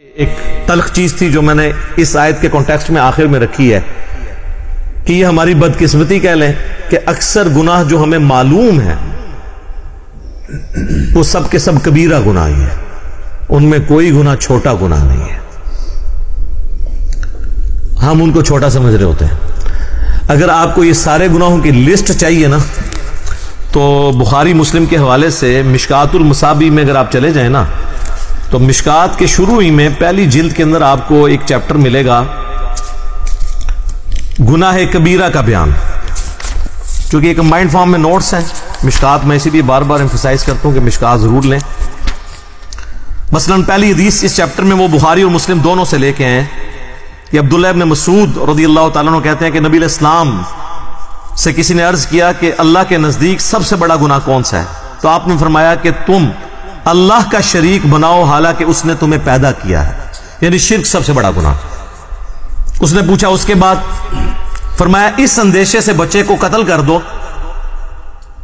ایک تلخ چیز تھی جو میں نے اس آیت کے کانٹیکسٹ میں آخر میں رکھی ہے کہ یہ ہماری بدقسمتی کہہ لیں کہ اکثر گناہ جو ہمیں معلوم ہے وہ سب کے سب کبیرہ گناہ ہی ہے، ان میں کوئی گناہ چھوٹا گناہ نہیں ہے، ہم ان کو چھوٹا سمجھ رہے ہوتے ہیں۔ اگر آپ کو یہ سارے گناہوں کی لسٹ چاہیے نا تو بخاری مسلم کے حوالے سے مشکات المصابیح میں اگر آپ چلے جائیں نا تو مشکات کے شروع ہی میں پہلی جلد کے اندر آپ کو ایک چیپٹر ملے گا گناہ کبیرہ کا بیان، چونکہ یہ کمبائنڈ فارم میں نوٹس ہیں مشکات، میں اسی لیے بار بار ایمفسائز کرتا ہوں کہ مشکات ضرور لیں۔ مثلاً پہلی حدیث اس چیپٹر میں وہ بخاری اور مسلم دونوں سے لے کے ہیں، یہ عبداللہ ابن مسعود رضی اللہ تعالیٰ عنہ کہتے ہیں کہ نبی علیہ السلام سے کسی نے عرض کیا کہ اللہ کے نزدیک سب سے بڑا گناہ کون سا ہے؟ تو آپ نے فرمایا کہ تم اللہ کا شریک بناؤ حالانکہ اس نے تمہیں پیدا کیا ہے، یعنی شرک سب سے بڑا گناہ۔ اس نے پوچھا اس کے بعد، فرمایا اس اندیشے سے بچے کو قتل کر دو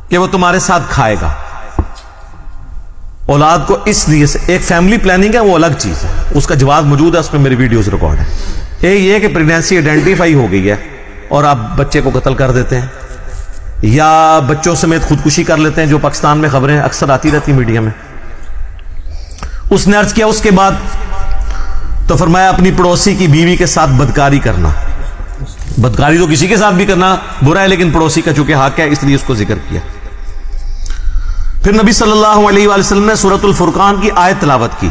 کہ وہ تمہارے ساتھ کھائے گا۔ اولاد کو اس لیے سے ایک فیملی پلاننگ ہے، وہ الگ چیز ہے، اس کا جواب موجود ہے، اس میں میری ویڈیوز ریکارڈ ہے۔ ایک یہ کہ پریگنینسی آئیڈینٹیفائی ہو گئی ہے اور آپ بچے کو قتل کر دیتے ہیں یا بچوں سمیت خودکشی کر لیتے ہیں، جو پاکستان میں خبریں اکثر آتی رہتی میڈیا میں۔ اس نے عرض کیا اس کے بعد تو فرمایا اپنی پڑوسی کی بیوی کے ساتھ بدکاری کرنا، بدکاری تو کسی کے ساتھ بھی کرنا برا ہے لیکن پڑوسی کا چونکہ حق ہے اس لیے اس کو ذکر کیا۔ پھر نبی صلی اللہ علیہ وآلہ وسلم نے سورۃ الفرقان کی آیت تلاوت کی،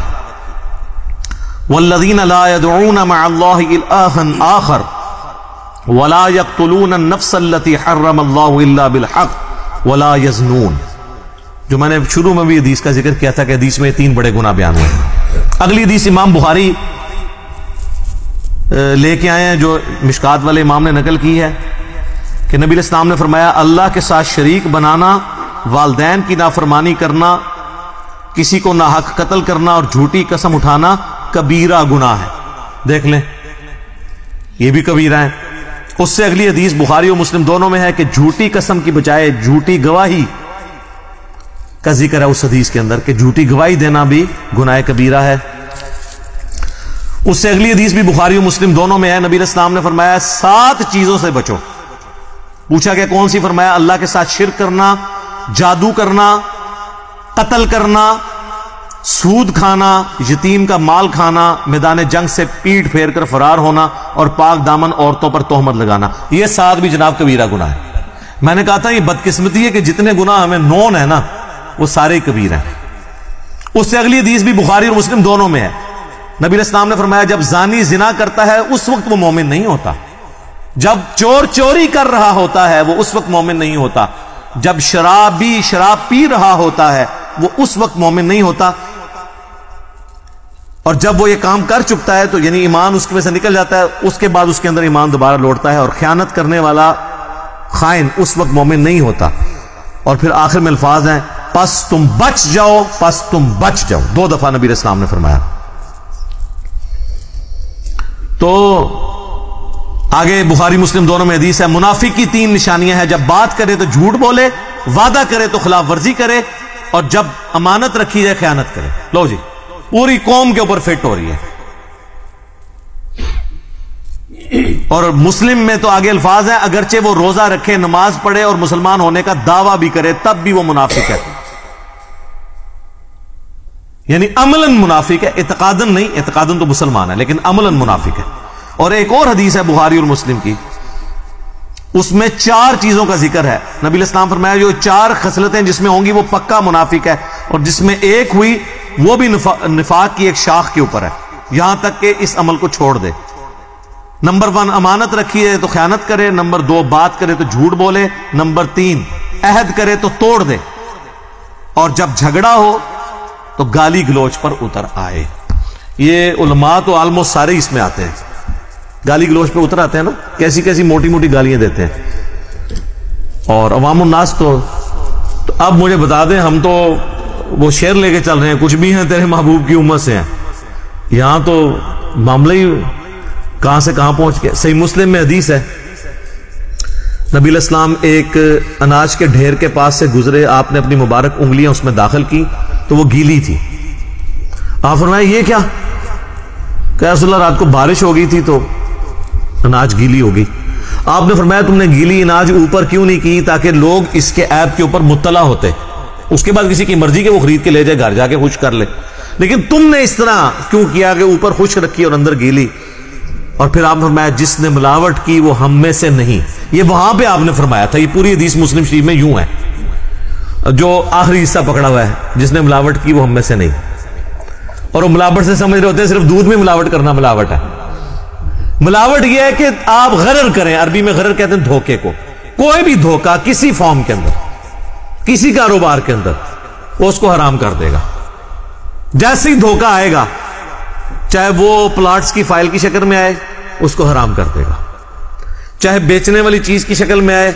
والذین لا يدعون مع اللہ الہا آخر ولا يقتلون النفس التي حرم اللہ الا بالحق ولا يزنون، جو میں نے شروع میں بھی حدیث کا ذکر کیا تھا کہ حدیث میں تین بڑے گناہ بیان ہوئے۔ اگلی حدیث امام بخاری لے کے آئے ہیں جو مشکات والے امام نے نقل کی ہے کہ نبی علیہ السلام نے فرمایا اللہ کے ساتھ شریک بنانا، والدین کی نافرمانی کرنا، کسی کو ناحق قتل کرنا اور جھوٹی قسم اٹھانا کبیرہ گناہ ہے۔ دیکھ لیں یہ بھی کبیرہ ہے۔ اس سے اگلی حدیث بخاری اور مسلم دونوں میں ہے کہ جھوٹی قسم کی بجائے جھوٹی گواہی کا ذکر ہے اس حدیث کے اندر کہ جھوٹی گواہی دینا بھی گناہ کبیرہ ہے۔ اس سے اگلی حدیث بھی بخاری و مسلم دونوں میں ہے، نبی علیہ السلام نے فرمایا 7 چیزوں سے بچو۔ پوچھا کہ کون سی؟ فرمایا اللہ کے ساتھ شرک کرنا، جادو کرنا، قتل کرنا، سود کھانا، یتیم کا مال کھانا، میدان جنگ سے پیٹ پھیر کر فرار ہونا اور پاک دامن عورتوں پر تہمت لگانا۔ یہ 7 بھی جناب کبیرہ گناہ ہے۔ میں نے کہا تھا یہ بدقسمتی ہے کہ جتنے گناہ ہمیں نون ہے نا وہ سارے کبیر ہیں۔ اس سے اگلی حدیث بھی بخاری اور مسلم دونوں میں ہے، نبی علیہ السلام نے فرمایا جب زانی زنا کرتا ہے اس وقت وہ مومن نہیں ہوتا، جب چور چوری کر رہا ہوتا ہے وہ اس وقت مومن نہیں ہوتا، جب شرابی شراب پی رہا ہوتا ہے وہ اس وقت مومن نہیں ہوتا، اور جب وہ یہ کام کر چکتا ہے تو یعنی ایمان اس میں سے نکل جاتا ہے، اس کے بعد اس کے اندر ایمان دوبارہ لوٹتا ہے، اور خیانت کرنے والا خائن اس وقت مومن نہیں ہوتا۔ اور پھر آخر میں الفاظ ہیں پس تم بچ جاؤ، پس تم بچ جاؤ، 2 دفعہ نبی علیہ السلام نے فرمایا۔ تو آگے بخاری مسلم دونوں میں حدیث ہے منافق کی 3 نشانیاں ہیں، جب بات کرے تو جھوٹ بولے، وعدہ کرے تو خلاف ورزی کرے، اور جب امانت رکھی جائے خیانت کرے۔ لو جی پوری قوم کے اوپر فٹ ہو رہی ہے۔ اور مسلم میں تو آگے الفاظ ہیں اگرچہ وہ روزہ رکھے، نماز پڑھے اور مسلمان ہونے کا دعویٰ بھی کرے تب بھی وہ منافق ہے، یعنی عملاً منافق ہے، اعتقاداً نہیں، اعتقاداً تو مسلمان ہے لیکن عملاً منافق ہے۔ اور ایک اور حدیث ہے بخاری اور مسلم کی، اس میں 4 چیزوں کا ذکر ہے، نبی علیہ السلام فرمایا جو 4 خصلتیں جس میں ہوں گی وہ پکا منافق ہے، اور جس میں ایک ہوئی وہ بھی نفاق کی ایک شاخ کے اوپر ہے، یہاں تک کہ اس عمل کو چھوڑ دے۔ نمبر 1 امانت رکھی ہے تو خیانت کرے، نمبر 2 بات کرے تو جھوٹ بولے، نمبر 3 عہد کرے تو توڑ دے، اور جب جھگڑا ہو تو گالی گلوچ پر اتر آئے۔ یہ علماء تو آلموسٹ سارے اس میں آتے ہیں، گالی گلوچ پہ اتر آتے ہیں نا، کیسی کیسی موٹی موٹی گالیاں دیتے ہیں۔ اور عوام الناس تو اب مجھے بتا دیں، ہم تو وہ شعر لے کے چل رہے ہیں، کچھ بھی ہیں تیرے محبوب کی امت سے ہیں، یہاں تو معاملہ ہی کہاں سے کہاں پہنچ گیا۔ صحیح مسلم میں حدیث ہے، نبی علیہ السلام ایک اناج کے ڈھیر کے پاس سے گزرے، آپ نے اپنی مبارک انگلیاں اس میں داخل کی تو وہ گیلی تھی، آپ فرمایا یہ کیا؟ کہ رسول اللہ رات کو بارش ہو گئی تھی تو اناج گیلی ہو گئی. آپ نے فرمایا تم نے گیلی اناج اوپر کیوں نہیں کی؟ تاکہ لوگ اس کے عیب کے اوپر مطلع ہوتے, اس کے بعد کسی کی مرضی کے وہ خرید کے لے جائے, گھر جا کے خشک کر لے. لیکن تم نے اس طرح کیوں کیا کہ اوپر خشک رکھی اور اندر گیلی؟ اور پھر آپ نے فرمایا جس نے ملاوٹ کی وہ ہم میں سے نہیں. یہ وہاں پہ آپ نے فرمایا تھا, یہ پوری حدیث مسلم شریف میں یوں ہے, جو آخری حصہ پکڑا ہوا ہے, جس نے ملاوٹ کی وہ ہم میں سے نہیں. اور وہ ملاوٹ سے سمجھ رہے ہوتے ہیں صرف دودھ میں ملاوٹ کرنا ملاوٹ ہے. ملاوٹ یہ ہے کہ آپ غرر کریں, عربی میں غرر کہتے ہیں دھوکے کو. کوئی بھی دھوکہ کسی فارم کے اندر, کسی کاروبار کے اندر, وہ اس کو حرام کر دے گا. جیسے ہی دھوکہ آئے گا, چاہے وہ پلاٹس کی فائل کی شکل میں آئے, اس کو حرام کر دے گا. چاہے بیچنے والی چیز کی شکل میں آئے,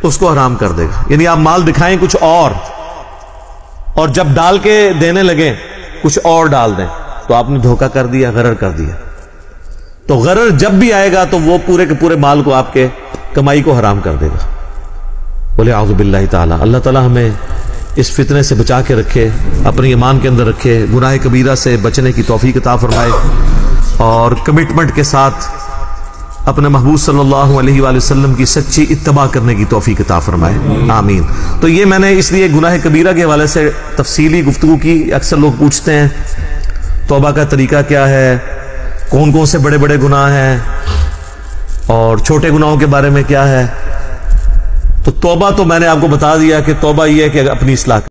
اس کو حرام کر دے گا. یعنی آپ مال دکھائیں کچھ اور جب ڈال کے دینے لگیں کچھ اور ڈال دیں, تو آپ نے دھوکہ کر دیا, غرر کر دیا. تو غرر جب بھی آئے گا تو وہ پورے کے پورے مال کو, آپ کے کمائی کو حرام کر دے گا. بولے اعوذ باللہ تعالی. اللہ تعالی ہمیں اس فتنے سے بچا کے رکھے, اپنی ایمان کے اندر رکھے, گناہ کبیرہ سے بچنے کی توفیق عطا فرمائے, اور کمٹمنٹ کے ساتھ اپنے محبوب صلی اللہ علیہ وآلہ وسلم کی سچی اتباع کرنے کی توفیق عطا فرمائے, آمین. تو یہ میں نے اس لیے گناہ کبیرہ کے حوالے سے تفصیلی گفتگو کی. اکثر لوگ پوچھتے ہیں توبہ کا طریقہ کیا ہے, کون کون سے بڑے بڑے گناہ ہیں, اور چھوٹے گناہوں کے بارے میں کیا ہے. تو توبہ تو میں نے آپ کو بتا دیا کہ توبہ یہ ہے کہ اپنی اصلاح